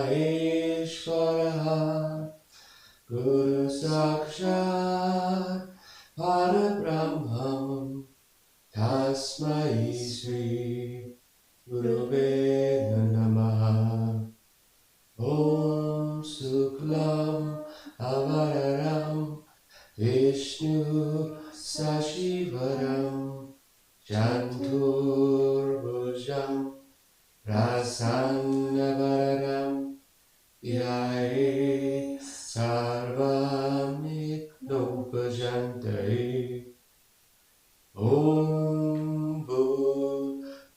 Maheshwara Guru Sakshat Parabrahmam Tasmai Sri Gurave Namaha. Om Suklam Avararam Vishnu Sashivaram Chantur Bhujam Prasannavaram Yai Sarvamik Nopajantai. Om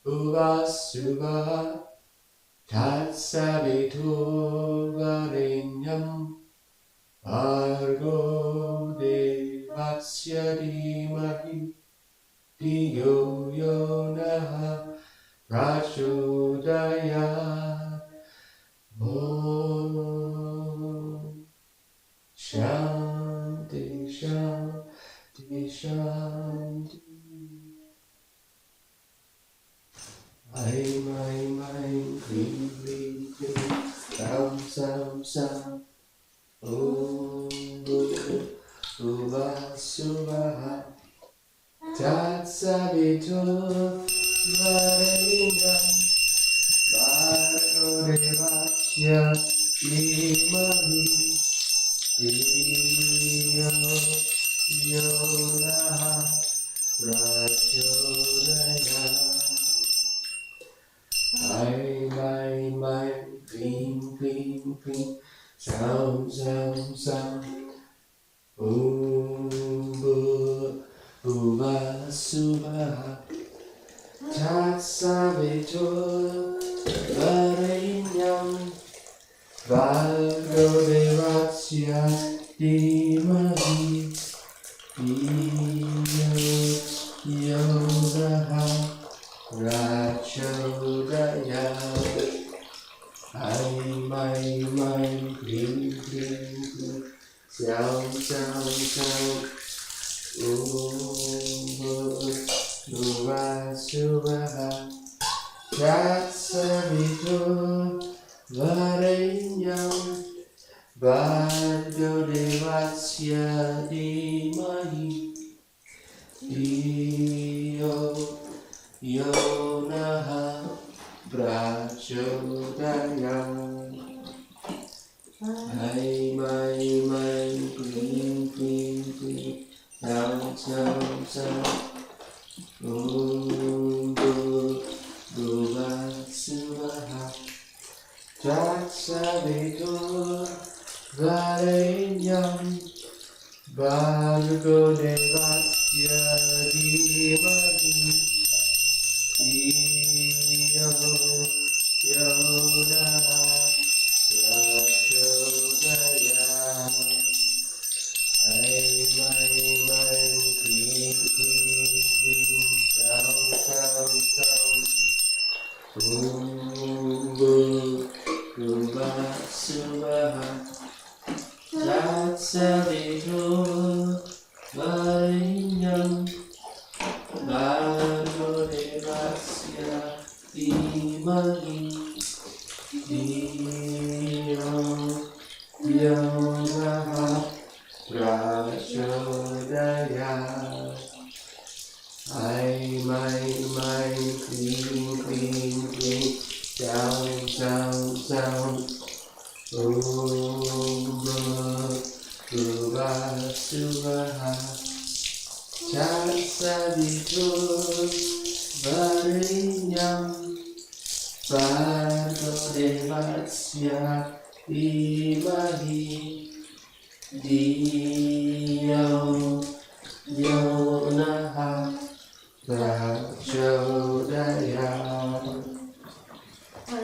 Bhuvasuvah Tatsaviturvarenyam Bhargo Devasya Dhimahi Dhiyo Yo Naha Prachodayat. Om Shanti Shanti Shanti. Aim, aim, aim, clean, clean, clean, sam, sam, sam. Om Bhuvasuvah Tatsaviturvarenyam Bhargo Devasya Dhimahi Dhiyo Yo Naha Prachodayat. Aim, aim, aim, clean, clean, clean, sam, sam, sam. Om Bhuvasuvah Tatsaviturvarenyam Bhargo Devasya Dhimahi Dhiyo Yo Naha Prachodayat. Aim, aim, aim, clean, clean, clean, sam, sam, sam. Om Bhuvasuvah Tatsaviturvarenyam Bhargo Devasya Dhimahi Dhiyo Yo Naha Prachodayat. Aim, aim, aim, clean, clean, clean, sam, sam, sam. Om Bhuvasuvah Tatsaviturvarenyam Bhargo Devasya Dhimahi Dhiyo Yo Naha Prachodayat. Aim, aim, aim, clean, clean, clean, sam, sam, sam. Om Bhuvasuvah Tatsaviturvarenyam Bhargo Devasya Dhimahi Dhiyo Yo Naha Prachodayat. Aim, aim, aim, clean, clean, clean, sam, sam, sam. Om Bhuvasuvah Tatsaviturvarenyam Bhargo Devasya Dhimahi Dhiyo Yo Naha Prachodayat.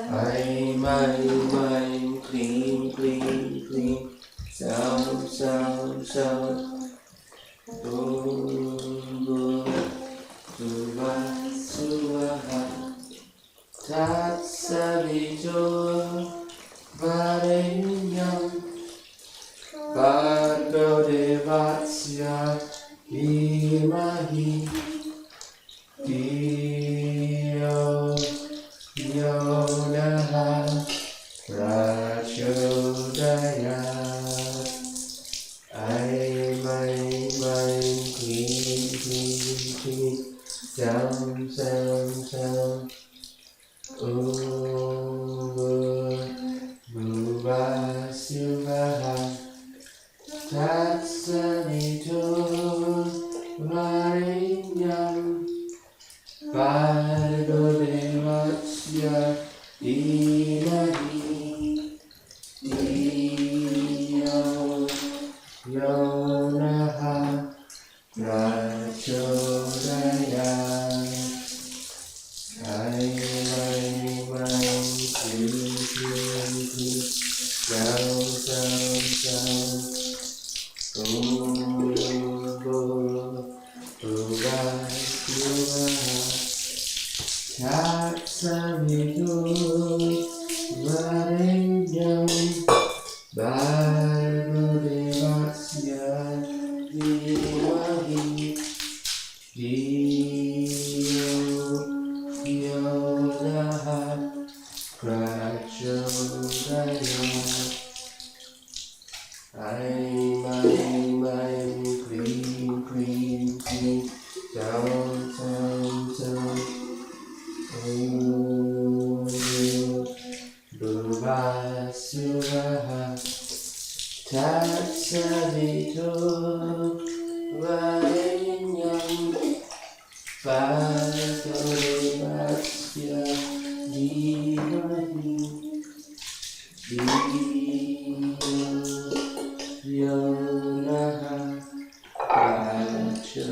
Aim, aim, aim, clean, clean, clean, sam, sam, sam. Om Bhuvasuvah Tatsaviturvarenyam Bhargo Devasya Dhimahi Dhiyo Yo Naha Prachodayat. Prachodayat. Aim, clean, clean, clean. Sound, sound, sound. Bhuva Sivaha Tatsanito Varinyam Bhargo Devasya Dhimahi Dhiyo Yonaha Prachodayat. Aim, clean, clean, clean. Sound, sound, sound. Bhuva Sivaha Tatsanito Varinyam Bhargo Devasya Dhimahi Dhiyo Yonaha Prachodayat. Aim, clean, clean, clean. Sound, sound, sound. Bhuva Sivaha Tatsanito Varinyam Bhargo Devasya Dhimahi Dhiyo Yonaha Prachodayat.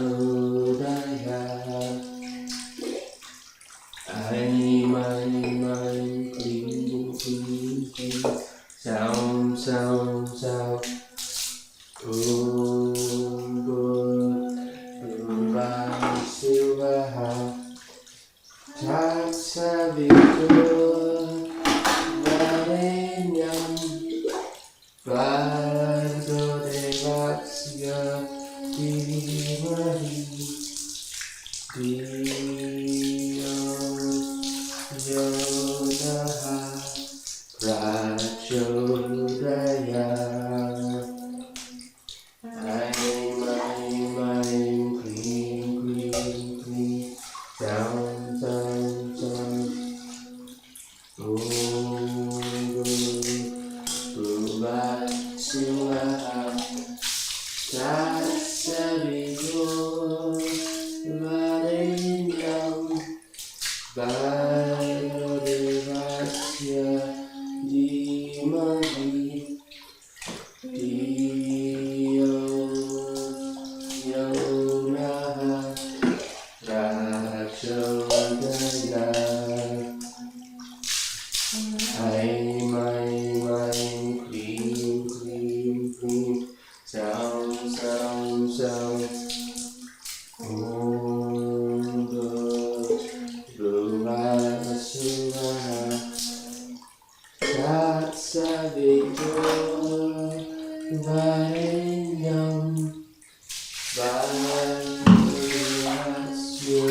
Aim, clean, clean, clean. Sound, sound, sound. Bhuva Sivaha Tatsanito Varinyam Bhargo Devasya Dhimahi Dhiyo Yonaha Prachodayat. Aim, clean, clean, clean. Sound, sound, sound. Bhuva Sivaha Tatsanito Varinyam Bhargo Devasya Dhimahi Dhiyo Yonaha Prachodayat. Aim, clean, clean, clean. Sound, sound, sound. Bhuva Sivaha Tatsanito Varinyam Bhargo Devasya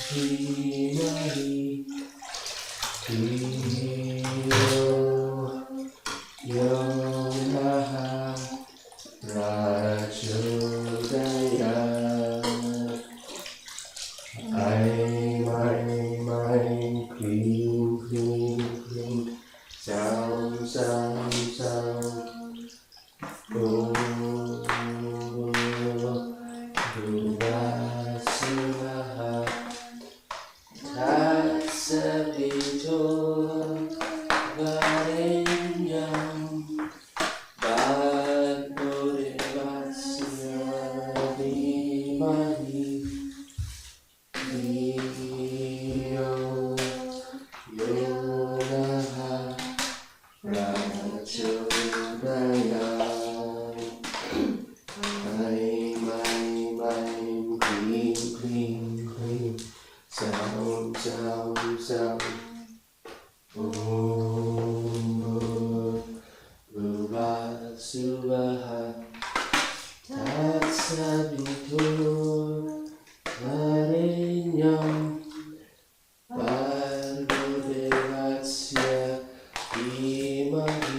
Dhimahi Dhiyo Yonaha Prachodayat. Aim, clean, clean, clean. Sound, sound, sound. Bhuva Sivaha Tatsanito Varinyam Bhargo Devasya Dhimahi Dhiyo Yonaha Prachodayat. Aim, clean, clean, clean. Sound, sound, sound. Bhuva Sivaha Tatsanito Varinyam Bhargo Devasya Dhimahi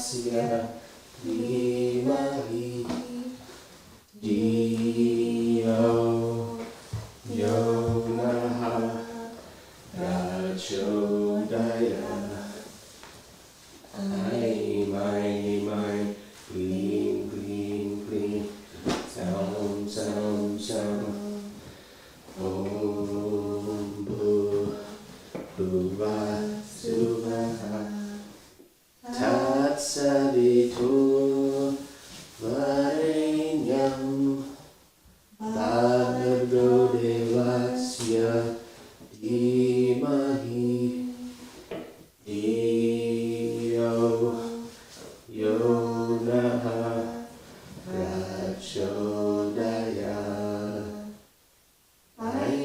Devasya Dhimahi Dhiyo Yo Naha Prachodaya My Clean Sound Om Bhuva Suvaha Tatsavitu Varenyam Bhargo Devasya Dhimahi Dhiyo Yo Naha Prachodaya My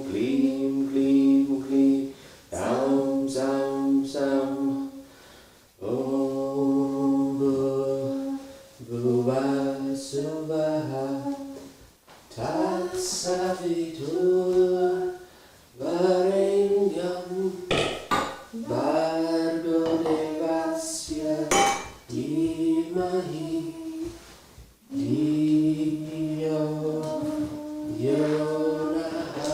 Gleam Sound Om Bhuva Suvaha Tatsavitu Varenyam Bhargo Devasya Dhimahi Dhiyo Yo Naha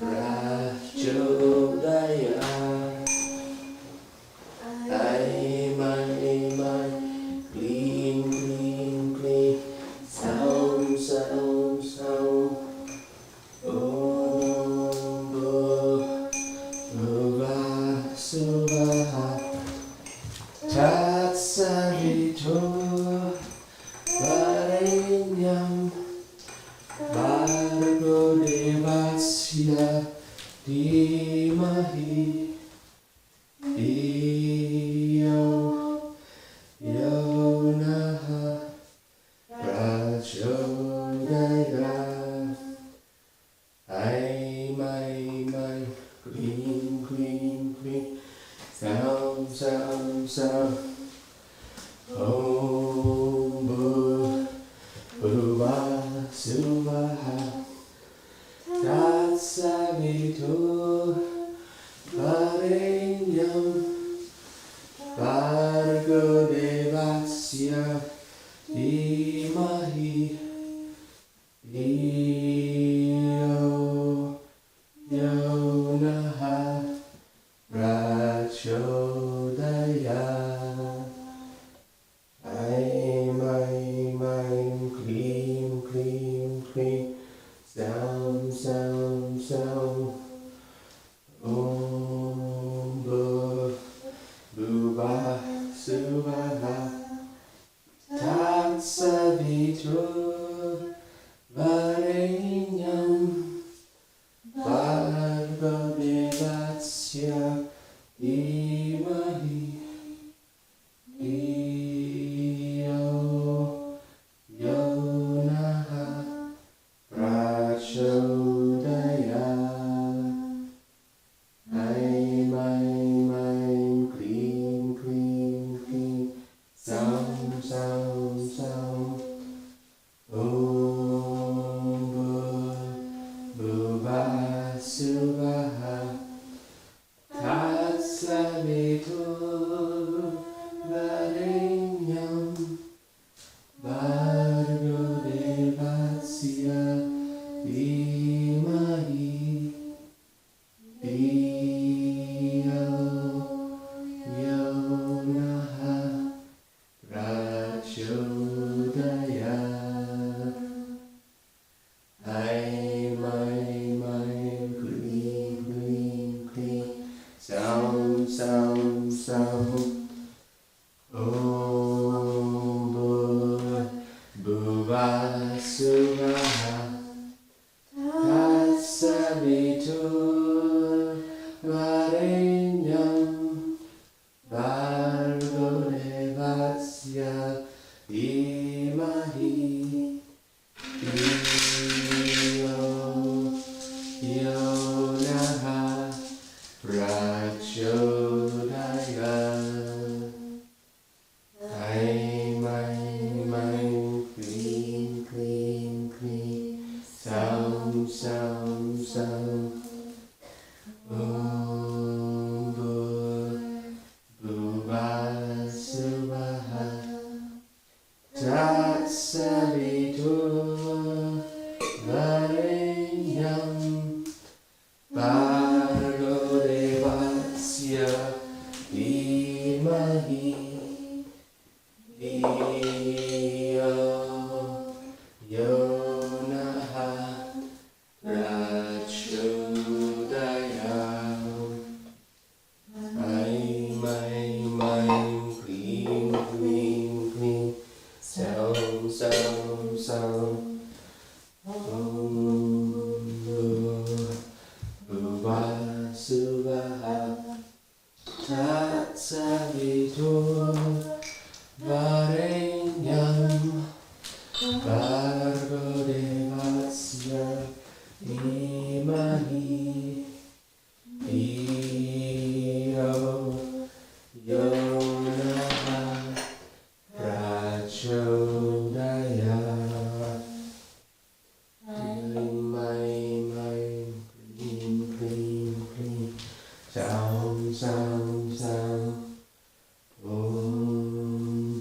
Prachodaya My Clean Sound Om Bhuva Suvaha Tatsavitu Varenyam Bhargo Devasya Dhimahi Dhiyo Yo Naha Prachodaya My Clean Sound Om Bhuva Suvaha Tatsavitu Varenyam Bhargo Devasya Dhimahi Dhiyo Yo Naha Prachodaya My Clean Sound Om Bhuva Suvaha Tatsavitu Varenyam Bhargo Devasya Dhimahi Dhiyo Yo Naha Prachodaya My Clean Sound Imahi Iyo Yonaha Rachudaya Mai Clean Clean Clean Sound Sound Sound Bhuva Suvaha Tatsavitur Varenyam Bhargo Devasya Imahi Iyo Yonaha Prachodaya Clean, clean, clean Sound, sound, sound Om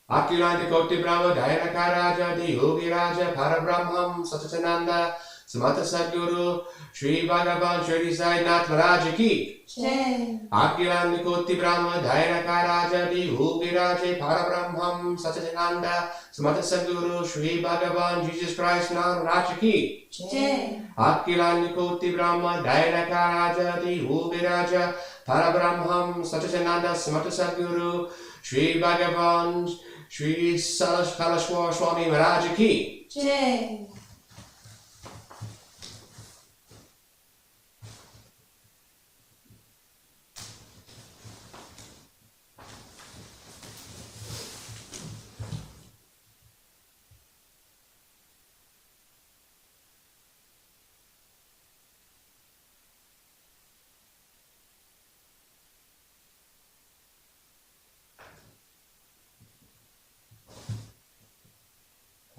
Akilanta Koti Brahma Dhyana Raja Di Yogi Raja Parabrahmam Satchananda Samata Sadguru Sri Bhagavan Shirdi Sai Raja Ki Akilanta Koti Brahma Dhyana Raja Di Yogi Raja Parabrahmam Satchananda Samata Sadguru Sri Bhagavan Jesus Christ Raja Ki Akilanta Koti Brahma Dhyana Raja Di Yogi Raja Parabrahmam Satchananda Samata Sadguru Sri Bhagavan Sri Kalashwar Swami Maharaj Ki Jai.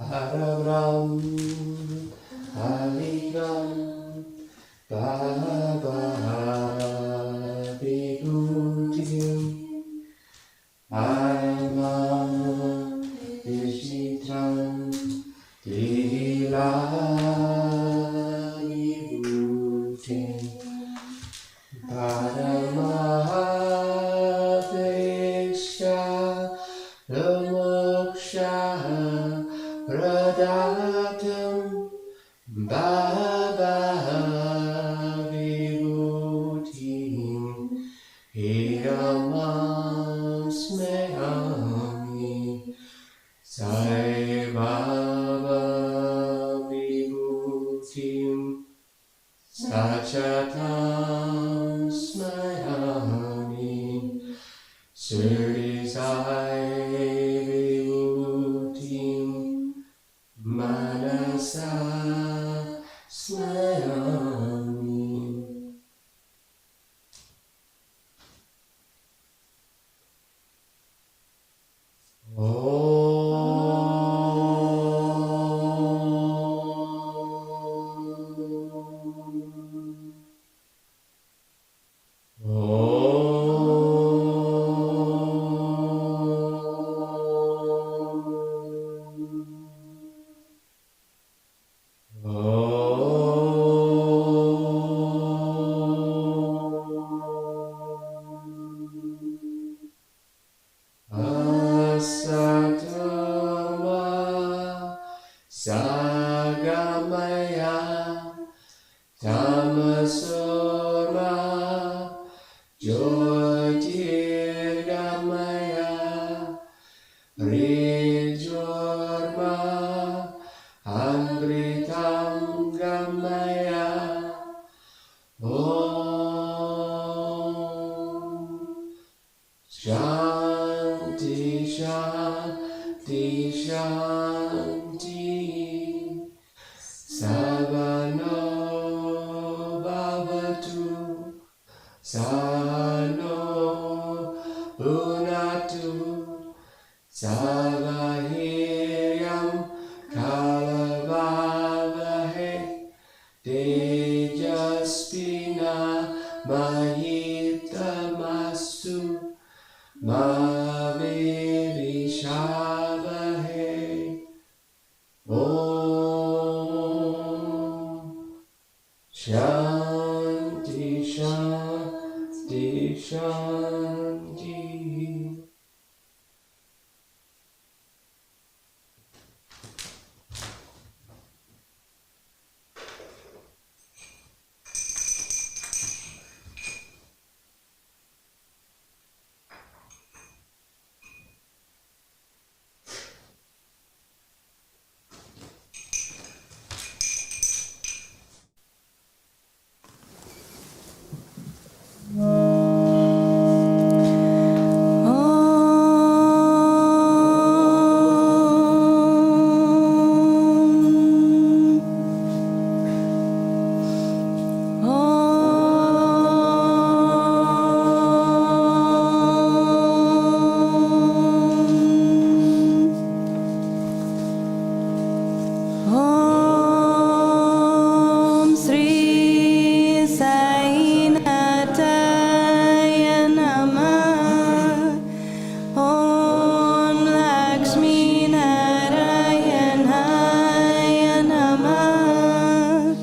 Parabrahm Aligram Baba Vibhutim Paramam Vishitram Lila Vibhutim Paramahvesha Lamoksha Pradatam Baba Vibhutim Hiramam Smehami Sai Baba Vibhutim Sachatam Smehami Shirdi Sai Vibhutim Manasa Smehami. Sagamaya Tamasurma Jyotirgamaya Rijorma Amritam Gamaya Om Shanti Shanti Shanti Savano Bhavatu Sano Unatu Savahiryam Kalavavahe Tejaspina Mahitamastu Ma Vishabhahe Om Shanti Shanti Shanti. Om Sri Sai Namah. Om Lakshmi Narayanaya Namah.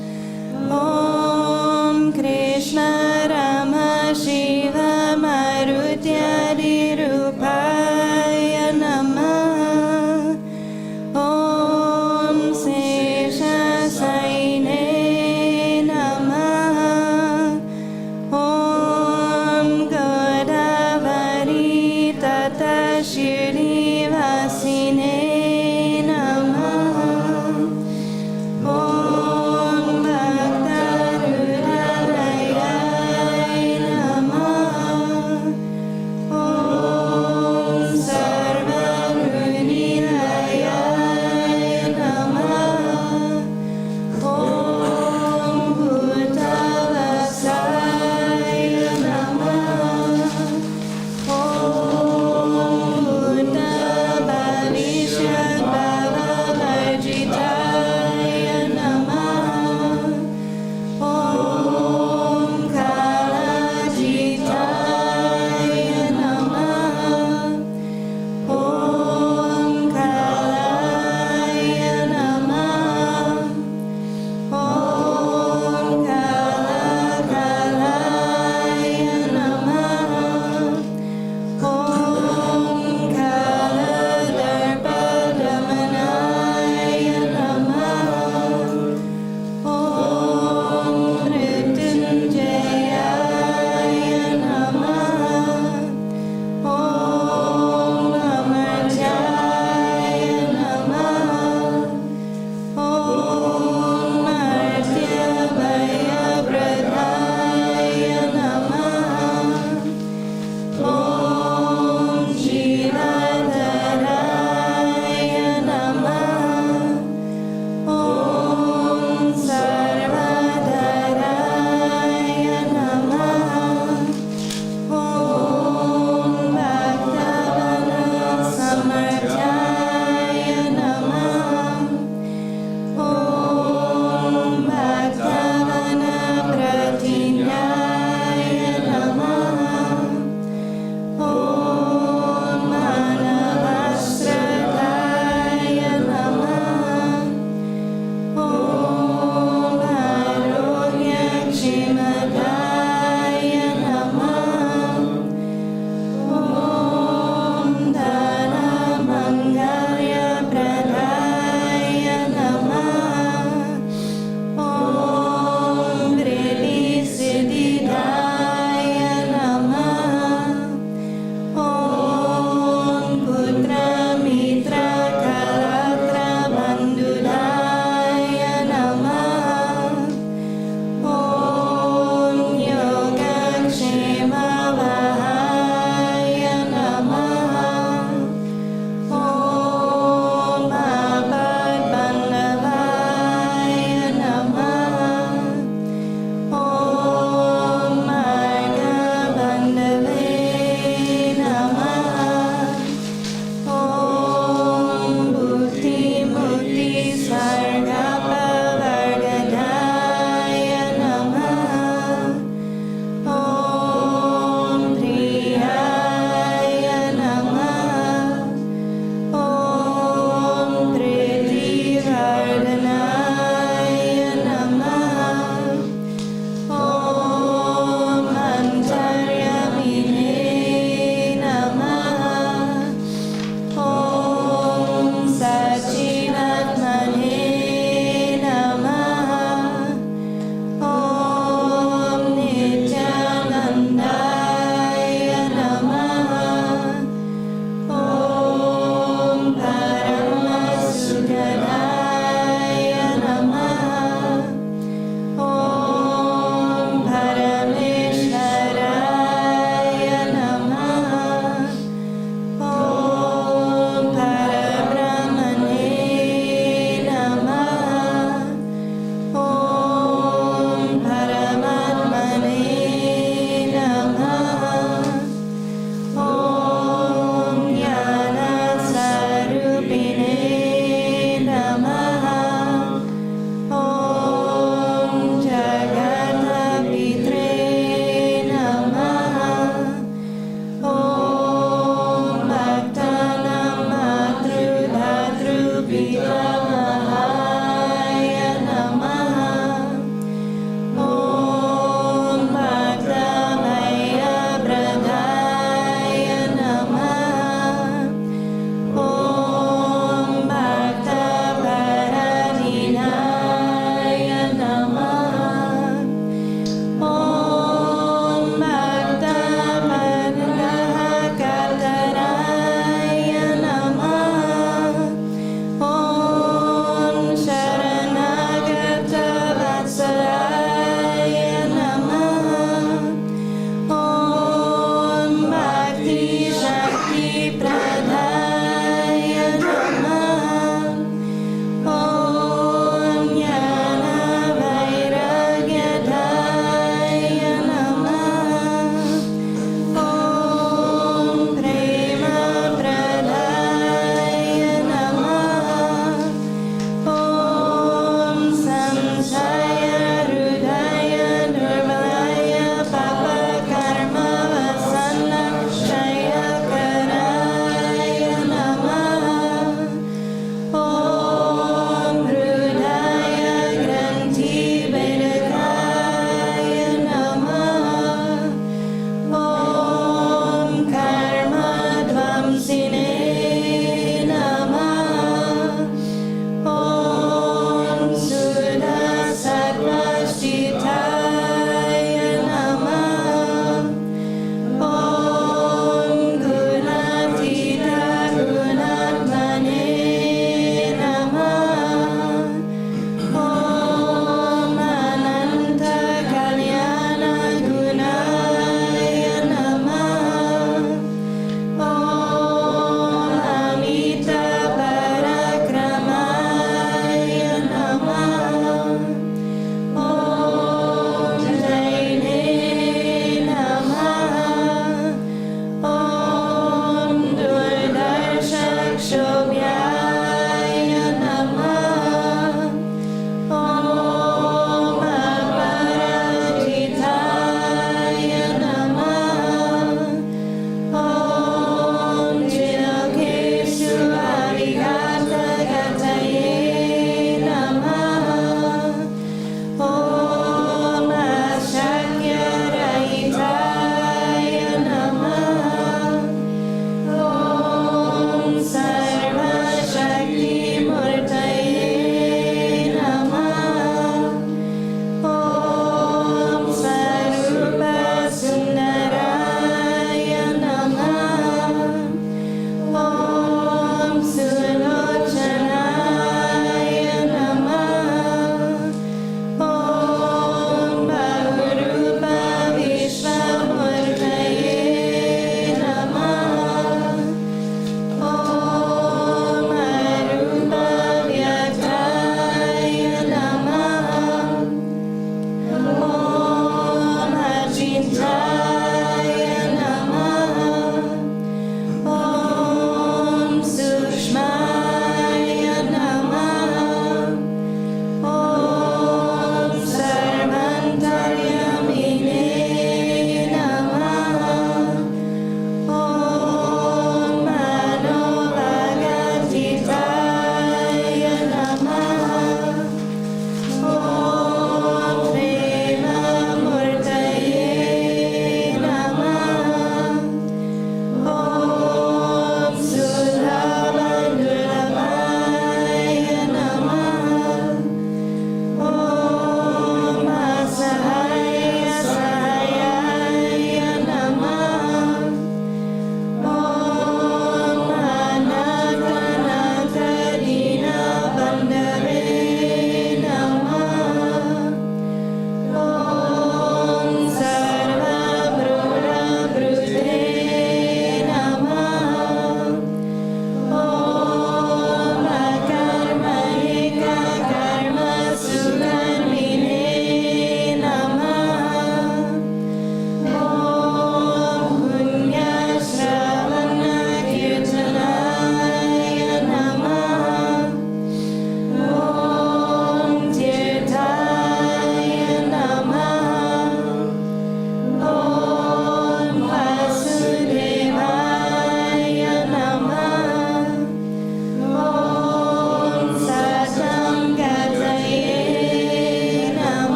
Om Krishna Rama Shiva Marutyadirupaya Namah. Om Sesha Saine Namah. Om Godavari Tata Shirdi Vasine Namah. Om Bhaktarudayaya Namah. Om Sarvamrunilaya Namah. Om Bhutavasaya Namah. Om Bhuta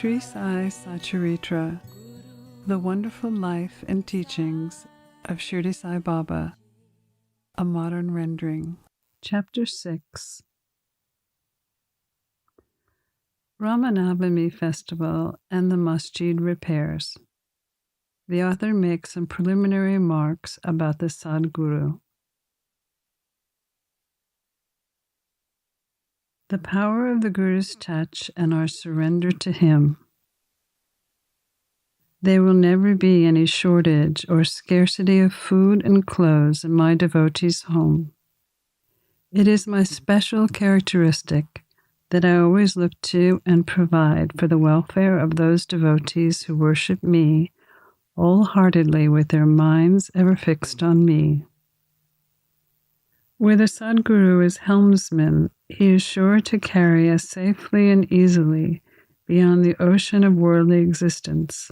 Sri Sai Satcharitra, The Wonderful Life and Teachings of Shirdi Sai Baba, a modern rendering. Chapter 6. Ramanavami Festival and the Masjid Repairs. The author makes some preliminary remarks about the Sadguru. The power of the Guru's touch and our surrender to him. There will never be any shortage or scarcity of food and clothes in my devotees' home. It is my special characteristic that I always look to and provide for the welfare of those devotees who worship me wholeheartedly with their minds ever fixed on me. Where the Sadguru is helmsman, he is sure to carry us safely and easily beyond the ocean of worldly existence.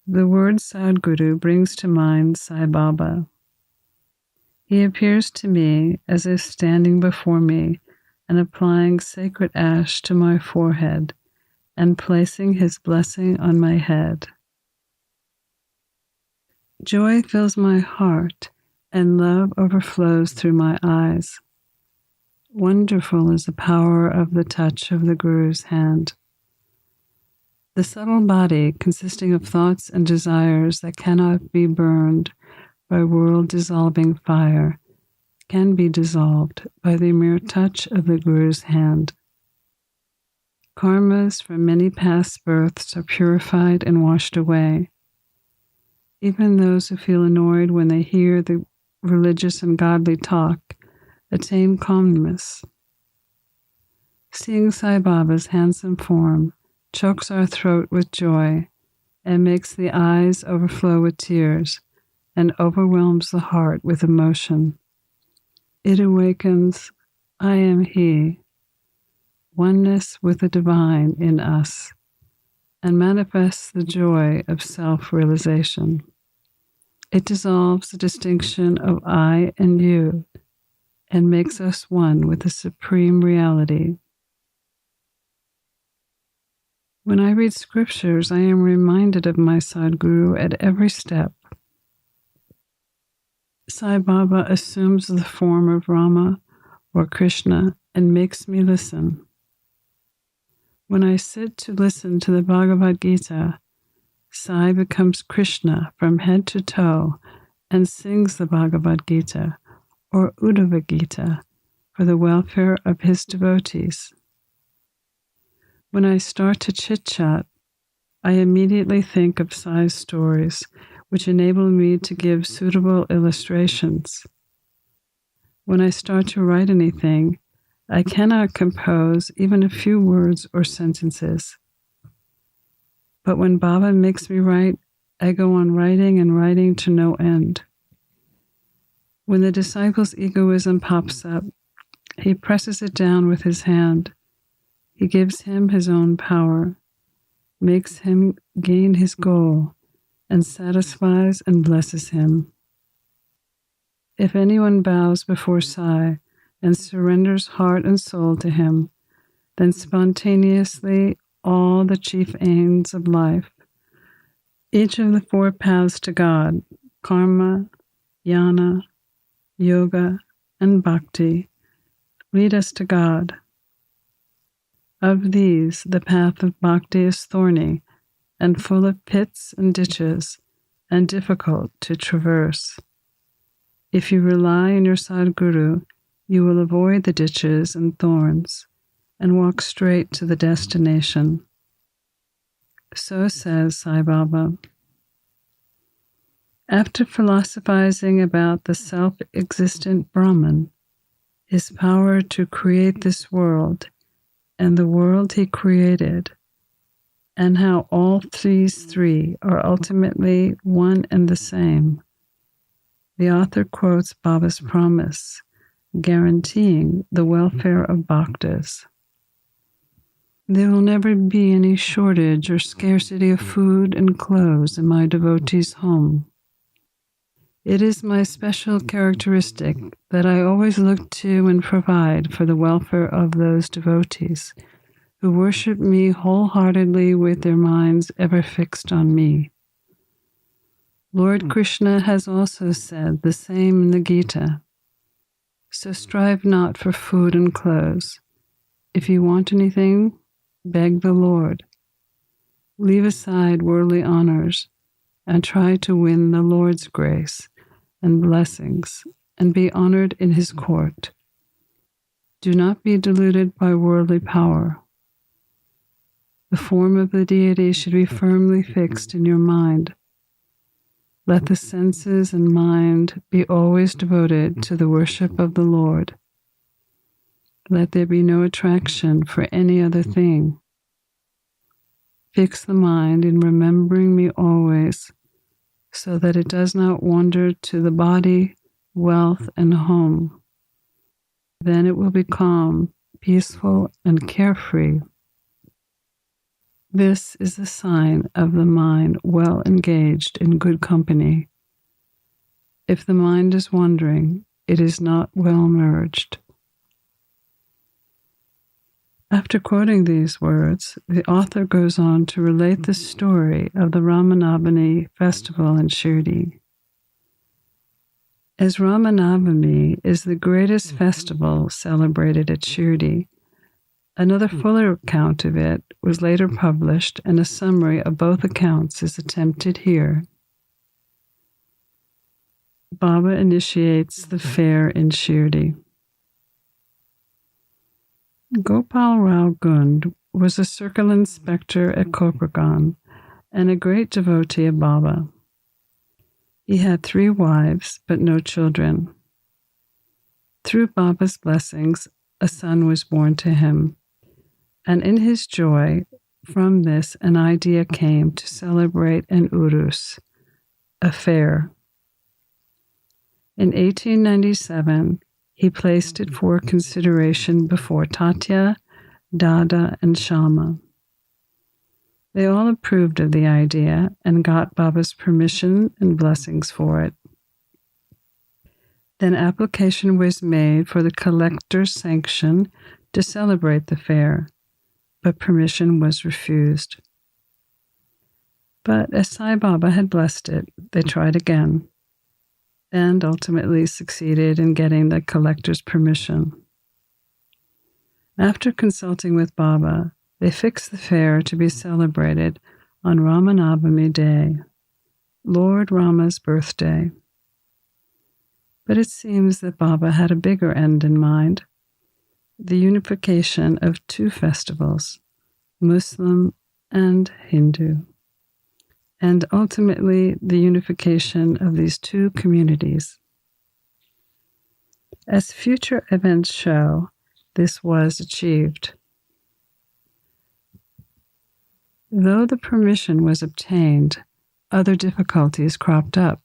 The word Sadguru brings to mind Sai Baba. He appears to me as if standing before me and applying sacred ash to my forehead and placing his blessing on my head. Joy fills my heart and love overflows through my eyes. Wonderful is the power of the touch of the Guru's hand. The subtle body, consisting of thoughts and desires that cannot be burned by world-dissolving fire, can be dissolved by the mere touch of the Guru's hand. Karmas from many past births are purified and washed away. Even those who feel annoyed when they hear the religious and godly talk attain calmness. Seeing Sai Baba's handsome form chokes our throat with joy and makes the eyes overflow with tears and overwhelms the heart with emotion. It awakens, I am He, oneness with the divine in us, and manifests the joy of self-realization. It dissolves the distinction of I and you and makes us one with the supreme reality. When I read scriptures, I am reminded of my Sadguru at every step. Sai Baba assumes the form of Rama or Krishna and makes me listen. When I sit to listen to the Bhagavad Gita, Sai becomes Krishna from head to toe and sings the Bhagavad Gita or Uddhava Gita for the welfare of his devotees. When I start to chit-chat, I immediately think of Sai's stories, which enable me to give suitable illustrations. When I start to write anything, I cannot compose even a few words or sentences. But when Baba makes me write, I go on writing and writing to no end. When the disciple's egoism pops up, he presses it down with his hand. He gives him his own power, makes him gain his goal, and satisfies and blesses him. If anyone bows before Sai and surrenders heart and soul to him, then spontaneously all the chief aims of life, each of the four paths to God, karma, jnana, yoga, and bhakti, lead us to God. Of these, the path of bhakti is thorny and full of pits and ditches and difficult to traverse. If you rely on your Sadguru, you will avoid the ditches and thorns and walk straight to the destination. So says Sai Baba. After philosophizing about the self-existent Brahman, his power to create this world, and the world he created, and how all these three are ultimately one and the same, the author quotes Baba's promise, guaranteeing the welfare of bhaktas. There will never be any shortage or scarcity of food and clothes in my devotees' home. It is my special characteristic that I always look to and provide for the welfare of those devotees who worship me wholeheartedly with their minds ever fixed on me. Lord Krishna has also said the same in the Gita. So strive not for food and clothes. If you want anything, beg the Lord. Leave aside worldly honors and try to win the Lord's grace and blessings and be honored in his court. Do not be deluded by worldly power. The form of the deity should be firmly fixed in your mind. Let the senses and mind be always devoted to the worship of the Lord. Let there be no attraction for any other thing. Fix the mind in remembering me always, so that it does not wander to the body, wealth, and home. Then it will be calm, peaceful, and carefree. This is a sign of the mind well engaged in good company. If the mind is wandering, it is not well merged. After quoting these words, the author goes on to relate the story of the Ramanavami festival in Shirdi. As Ramanavami is the greatest festival celebrated at Shirdi, another fuller account of it was later published, and a summary of both accounts is attempted here. Baba initiates the fair in Shirdi. Gopal Rao Gund was a circle inspector at Kopragan and a great devotee of Baba. He had 3 wives, but no children. Through Baba's blessings, a son was born to him, and in his joy, from this an idea came to celebrate an urus, a fair. In 1897, he placed it for consideration before Tatya, Dada, and Shama. They all approved of the idea and got Baba's permission and blessings for it. Then application was made for the collector's sanction to celebrate the fair, but permission was refused. But as Sai Baba had blessed it, they tried again, and ultimately succeeded in getting the collector's permission. After consulting with Baba, they fixed the fair to be celebrated on Ramanavami Day, Lord Rama's birthday. But it seems that Baba had a bigger end in mind, the unification of 2 festivals, Muslim and Hindu, and ultimately the unification of these 2 communities. As future events show, this was achieved. Though the permission was obtained, other difficulties cropped up.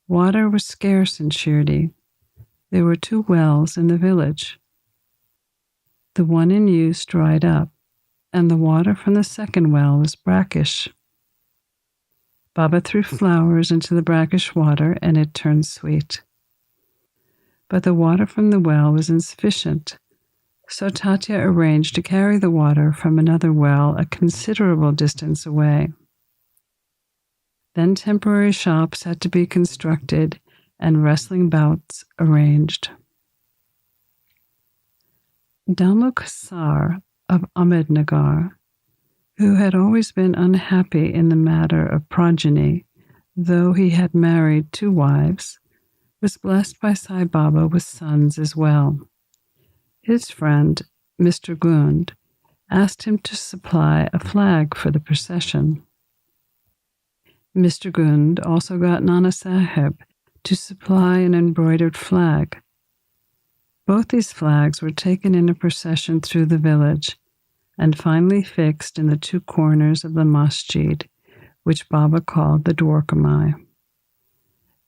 Water was scarce in Shirdi. There were 2 wells in the village. The one in use dried up, and the water from the second well was brackish. Baba threw flowers into the brackish water, and it turned sweet. But the water from the well was insufficient, so Tatya arranged to carry the water from another well a considerable distance away. Then temporary shops had to be constructed and wrestling bouts arranged. Damuk Sar of Ahmednagar, who had always been unhappy in the matter of progeny, though he had married 2 wives, was blessed by Sai Baba with sons as well. His friend, Mr. Gund, asked him to supply a flag for the procession. Mr. Gund also got Nana Sahib to supply an embroidered flag. Both these flags were taken in a procession through the village and finally fixed in the 2 corners of the masjid, which Baba called the Dwarkamai.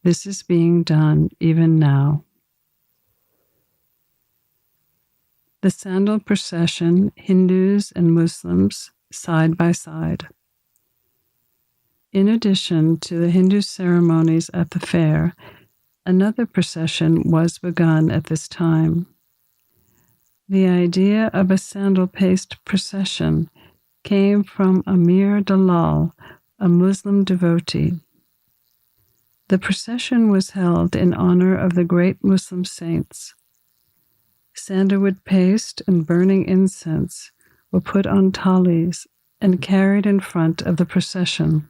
This is being done even now. The sandal procession, Hindus and Muslims, side by side. In addition to the Hindu ceremonies at the fair, another procession was begun at this time. The idea of a sandal paste procession came from Amir Dalal, a Muslim devotee. The procession was held in honor of the great Muslim saints. Sandalwood paste and burning incense were put on tallies and carried in front of the procession.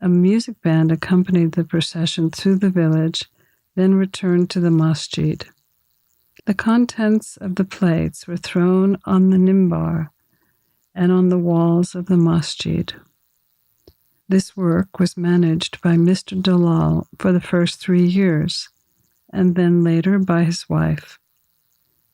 A music band accompanied the procession through the village, then returned to the masjid. The contents of the plates were thrown on the mimbar and on the walls of the masjid. This work was managed by Mr. Dalal for the first 3 years, and then later by his wife.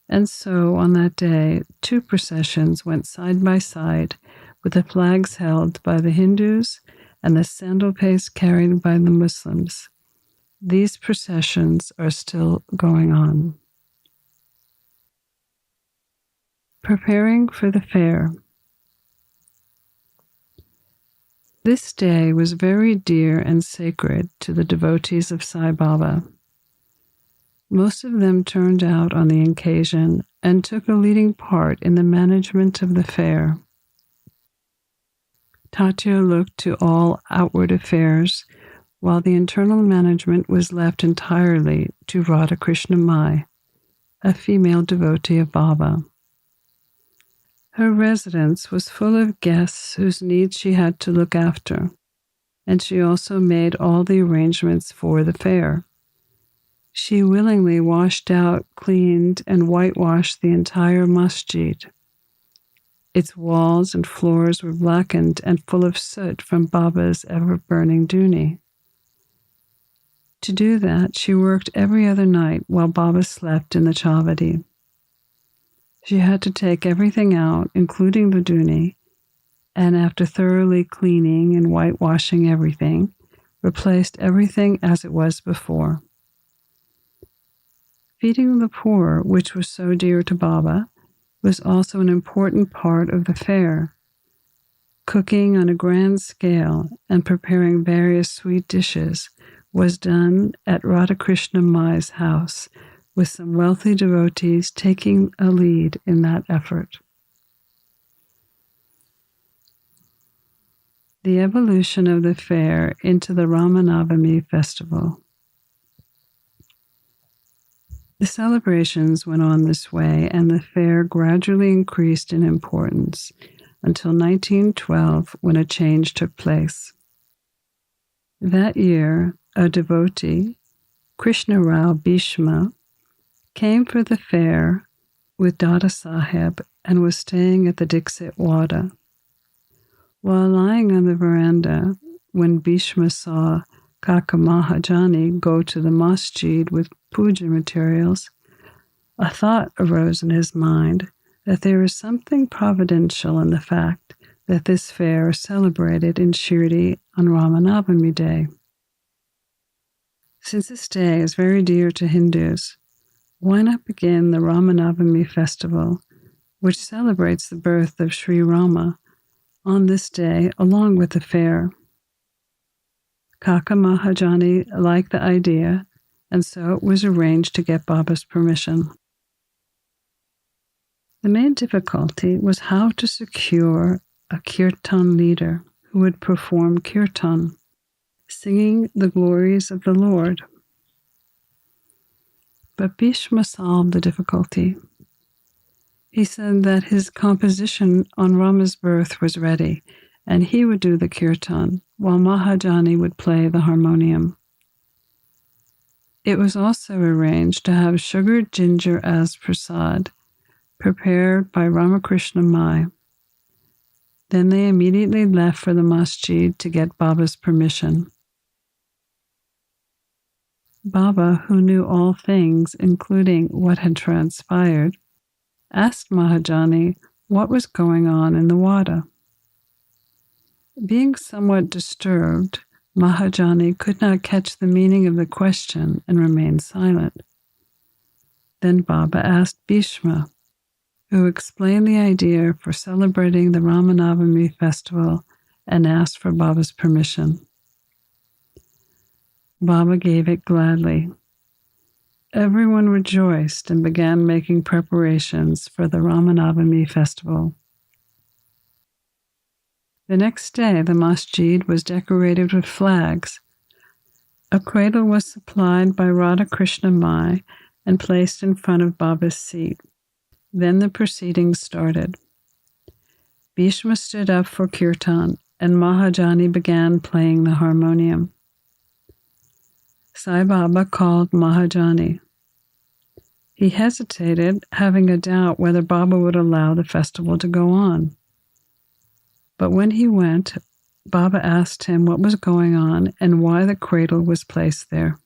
And so, on that day, 2 processions went side by side, with the flags held by the Hindus and the sandal paste carried by the Muslims. These processions are still going on. Preparing for the fair. This day was very dear and sacred to the devotees of Sai Baba. Most of them turned out on the occasion and took a leading part in the management of the fair. Tatya looked to all outward affairs, while the internal management was left entirely to Radha Krishna Mai, a female devotee of Baba. Her residence was full of guests whose needs she had to look after, and she also made all the arrangements for the fair. She willingly washed out, cleaned, and whitewashed the entire masjid. Its walls and floors were blackened and full of soot from Baba's ever-burning dhuni. To do that, she worked every other night while Baba slept in the chavadi. She had to take everything out, including the dhuni, and after thoroughly cleaning and whitewashing everything, replaced everything as it was before. Feeding the poor, which was so dear to Baba, was also an important part of the fair. Cooking on a grand scale and preparing various sweet dishes was done at Radhakrishna Mai's house, with some wealthy devotees taking a lead in that effort. The evolution of the fair into the Ramanavami festival. The celebrations went on this way, and the fair gradually increased in importance until 1912, when a change took place. That year, a devotee, Krishna Rao Bhishma, came for the fair with Dada Saheb and was staying at the Dixit Wada. While lying on the veranda, when Bhishma saw Kaka Mahajani go to the masjid with puja materials, a thought arose in his mind that there is something providential in the fact that this fair is celebrated in Shirdi on Ramanavami Day. Since this day is very dear to Hindus, why not begin the Ramanavami festival, which celebrates the birth of Sri Rama, on this day along with the fair? Kaka Mahajani liked the idea, and so it was arranged to get Baba's permission. The main difficulty was how to secure a kirtan leader who would perform kirtan, singing the glories of the Lord. But Bhishma solved the difficulty. He said that his composition on Rama's birth was ready, and he would do the kirtan, while Mahajani would play the harmonium. It was also arranged to have sugared ginger as prasad, prepared by Ramakrishna Mai. Then they immediately left for the masjid to get Baba's permission. Baba, who knew all things, including what had transpired, asked Mahajani what was going on in the Wada. Being somewhat disturbed, Mahajani could not catch the meaning of the question and remained silent. Then Baba asked Bhishma, who explained the idea for celebrating the Ramanavami festival and asked for Baba's permission. Baba gave it gladly. everyone rejoiced and began making preparations for the Ramanavami festival. The next day, the masjid was decorated with flags. A cradle was supplied by Radha Krishna Mai and placed in front of Baba's seat. Then the proceedings started. Bhishma stood up for kirtan, and Mahajani began playing the harmonium. Sai Baba called Mahajani. He hesitated, having a doubt whether Baba would allow the festival to go on. But when he went, Baba asked him what was going on and why the cradle was placed there.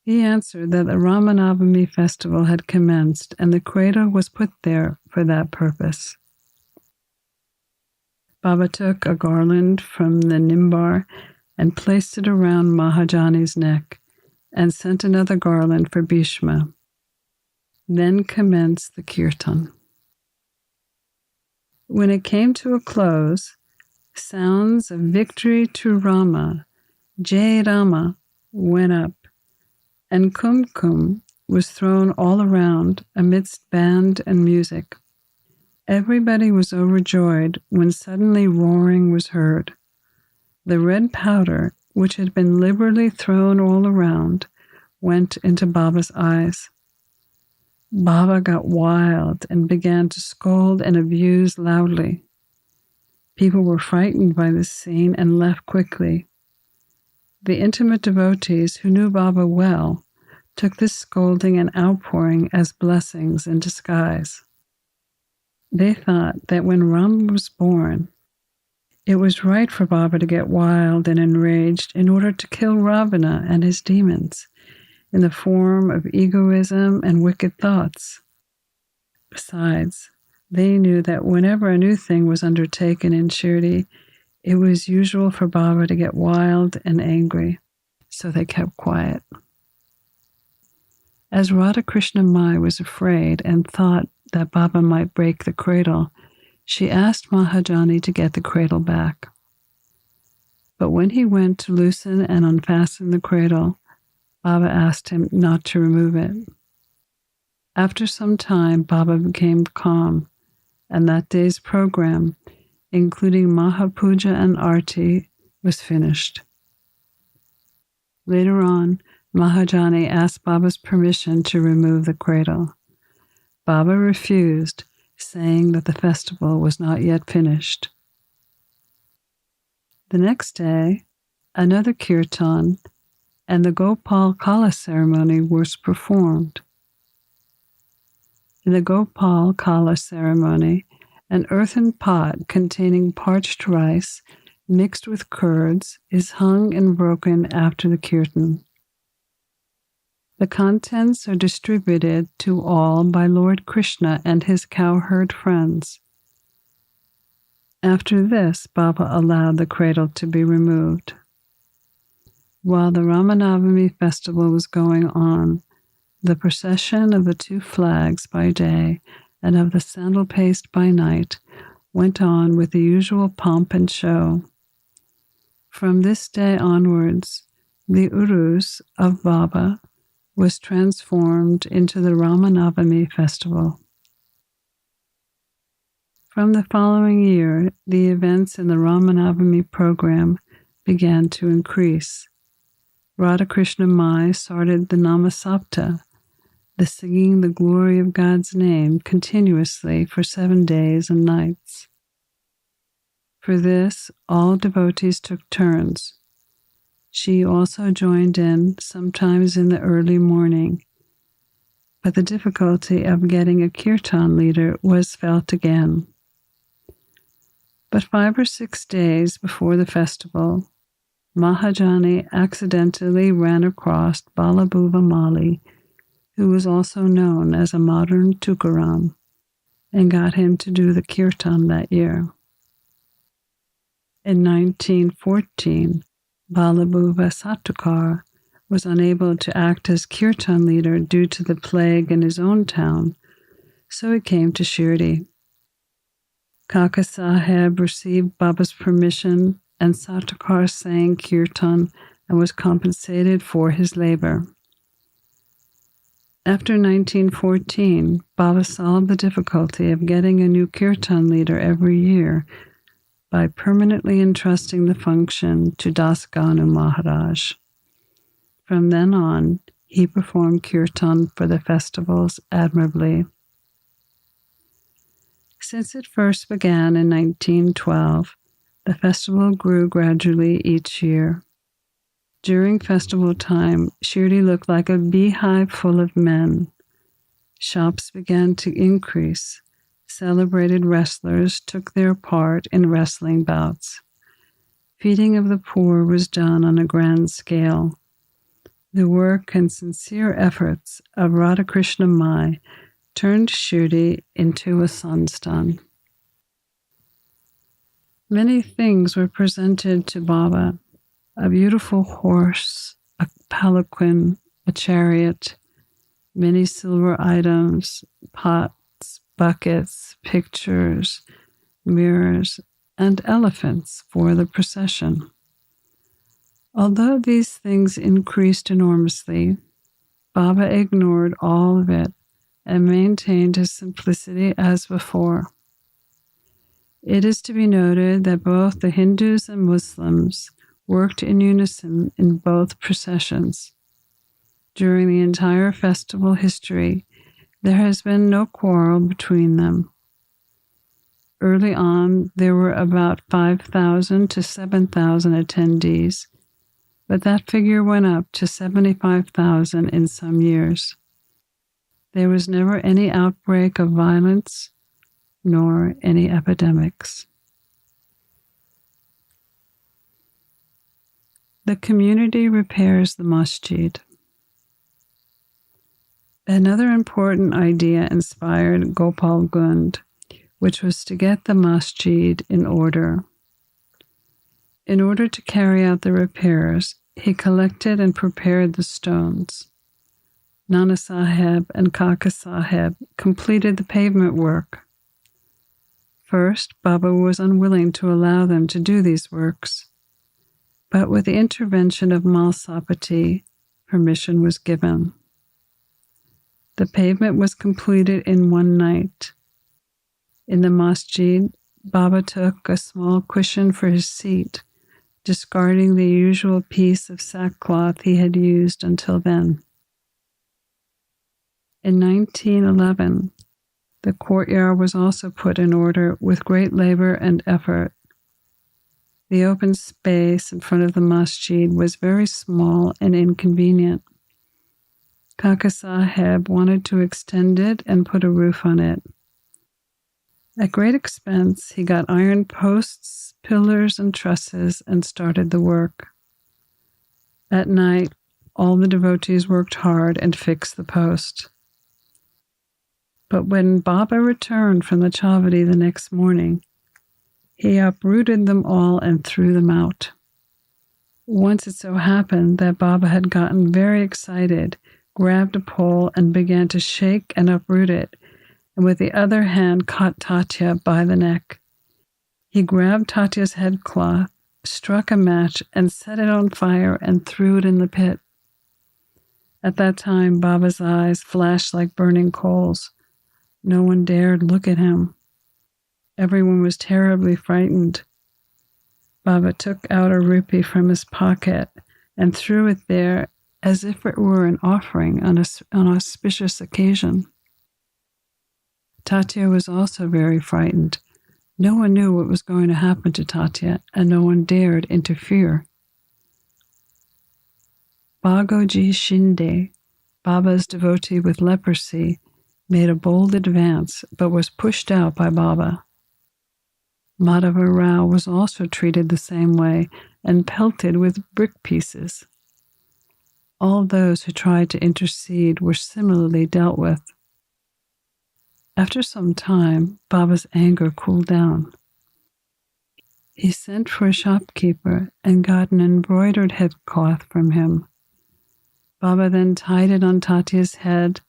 He answered that the Ramanavami festival had commenced and the cradle was put there for that purpose. Baba took a garland from the nimbar and placed it around Mahajani's neck and sent another garland for Bhishma. Then commenced the kirtan. When it came to a close, sounds of victory to Rama, Jai Rama, went up, and kumkum was thrown all around amidst band and music. Everybody was overjoyed when suddenly roaring was heard. The red powder, which had been liberally thrown all around, went into Baba's eyes. Baba got wild and began to scold and abuse loudly. People were frightened by this scene and left quickly. The intimate devotees who knew Baba well took this scolding and outpouring as blessings in disguise. They thought that when Rama was born, it was right for Baba to get wild and enraged in order to kill Ravana and his demons in the form of egoism and wicked thoughts. Besides, they knew that whenever a new thing was undertaken in Shirdi, it was usual for Baba to get wild and angry, so they kept quiet. As Radha Krishna Mai was afraid and thought that Baba might break the cradle, she asked Mahajani to get the cradle back. But when he went to loosen and unfasten the cradle, Baba asked him not to remove it. After some time, Baba became calm, and that day's program, including Mahapuja and Aarathi, was finished. Later on, Mahajani asked Baba's permission to remove the cradle. Baba refused, saying that the festival was not yet finished. The next day, another kirtan and the Gopal Kala ceremony was performed. In the Gopal Kala ceremony, an earthen pot containing parched rice mixed with curds is hung and broken after the kirtan. The contents are distributed to all by Lord Krishna and his cowherd friends. After this, Baba allowed the cradle to be removed. While the Ramanavami festival was going on, the procession of the two flags by day and of the sandal paste by night went on with the usual pomp and show. From this day onwards, the Urus of Baba was transformed into the Ramanavami festival. From the following year, the events in the Ramanavami program began to increase. Radha Krishna Mai started the Namasapta, the singing the glory of God's name continuously for 7 days and nights. For this, all devotees took turns. She also joined in, sometimes in the early morning, but the difficulty of getting a kirtan leader was felt again. But 5 or 6 days before the festival, Mahajani accidentally ran across Balabhuva Mali, who was also known as a modern Tukaram, and got him to do the kirtan that year. In 1914, Balabhuva Satukar was unable to act as kirtan leader due to the plague in his own town, so he came to Shirdi. Kaka Sahib received Baba's permission, and Satukar sang kirtan and was compensated for his labor. After 1914, Baba solved the difficulty of getting a new kirtan leader every year by permanently entrusting the function to Das Ganu Maharaj. From then on, he performed kirtan for the festivals admirably. Since it first began in 1912, the festival grew gradually each year. During festival time, Shirdi looked like a beehive full of men. Shops began to increase. Celebrated wrestlers took their part in wrestling bouts. Feeding of the poor was done on a grand scale. The work and sincere efforts of Radhakrishna Mai turned Shirdi into a sansthan. Many things were presented to Baba: a beautiful horse, a palanquin, a chariot, many silver items, pots, buckets, pictures, mirrors, and elephants for the procession. Although these things increased enormously, Baba ignored all of it and maintained his simplicity as before. It is to be noted that both the Hindus and Muslims worked in unison in both processions. During the entire festival history, there has been no quarrel between them. Early on, there were about 5,000 to 7,000 attendees, but that figure went up to 75,000 in some years. There was never any outbreak of violence, nor any epidemics. The community repairs the masjid. Another important idea inspired Gopal Gund, which was to get the masjid in order. In order to carry out the repairs, he collected and prepared the stones. Nana Sahib and Kaka Sahib completed the pavement work. First, Baba was unwilling to allow them to do these works, but with the intervention of Malsapati, permission was given. The pavement was completed in one night. In the masjid, Baba took a small cushion for his seat, discarding the usual piece of sackcloth he had used until then. In 1911, the courtyard was also put in order with great labor and effort. The open space in front of the masjid was very small and inconvenient. Kaka Sahib wanted to extend it and put a roof on it. At great expense, he got iron posts, pillars, and trusses and started the work. At night, all the devotees worked hard and fixed the post. But when Baba returned from the Chavadi the next morning, he uprooted them all and threw them out. Once it so happened that Baba had gotten very excited, grabbed a pole and began to shake and uproot it, and with the other hand caught Tatya by the neck. He grabbed Tatya's headcloth, struck a match, and set it on fire and threw it in the pit. At that time, Baba's eyes flashed like burning coals. No one dared look at him. Everyone was terribly frightened. Baba took out a rupee from his pocket and threw it there as if it were an offering on an auspicious occasion. Tatya was also very frightened. No one knew what was going to happen to Tatya, and no one dared interfere. Bagoji Shinde, Baba's devotee with leprosy, made a bold advance, but was pushed out by Baba. Madhava Rao was also treated the same way and pelted with brick pieces. All those who tried to intercede were similarly dealt with. After some time, Baba's anger cooled down. He sent for a shopkeeper and got an embroidered headcloth from him. Baba then tied it on Tatya's head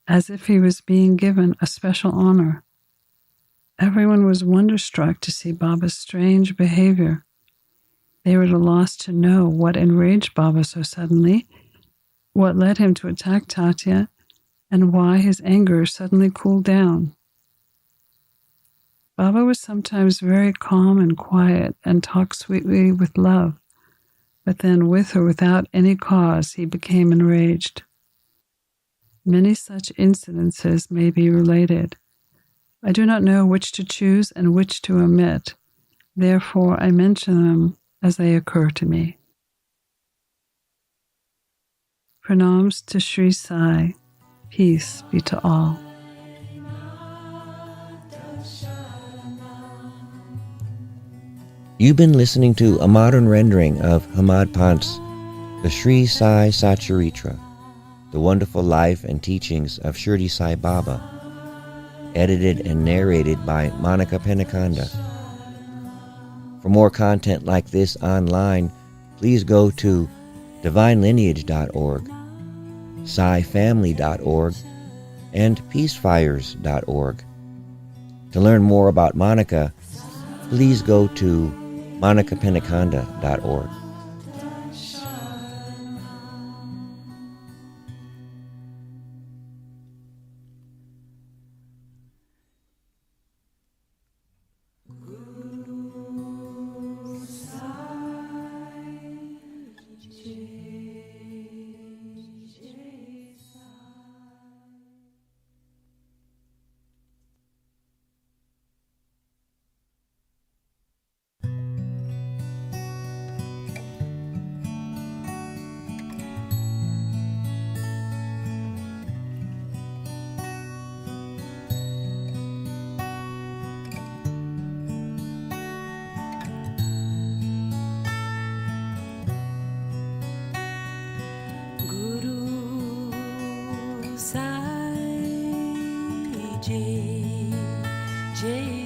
as if he was being given a special honor. Everyone was wonderstruck to see Baba's strange behavior. They were at a loss to know what enraged Baba so suddenly, what led him to attack Tatya, and why his anger suddenly cooled down. Baba was sometimes very calm and quiet and talked sweetly with love, but then with or without any cause he became enraged. Many such incidences may be related. I do not know which to choose and which to omit. Therefore, I mention them as they occur to me. Pranams to Sri Sai. Peace be to all. You've been listening to a modern rendering of Hamad Pant's The Sri Sai Satcharitra, The Wonderful Life and Teachings of Shirdi Sai Baba, edited and narrated by Monica Penacanda. For more content like this online, please go to divinelineage.org, SaiFamily.org, and peacefires.org. To learn more about Monica, please go to monicapenacanda.org. Jai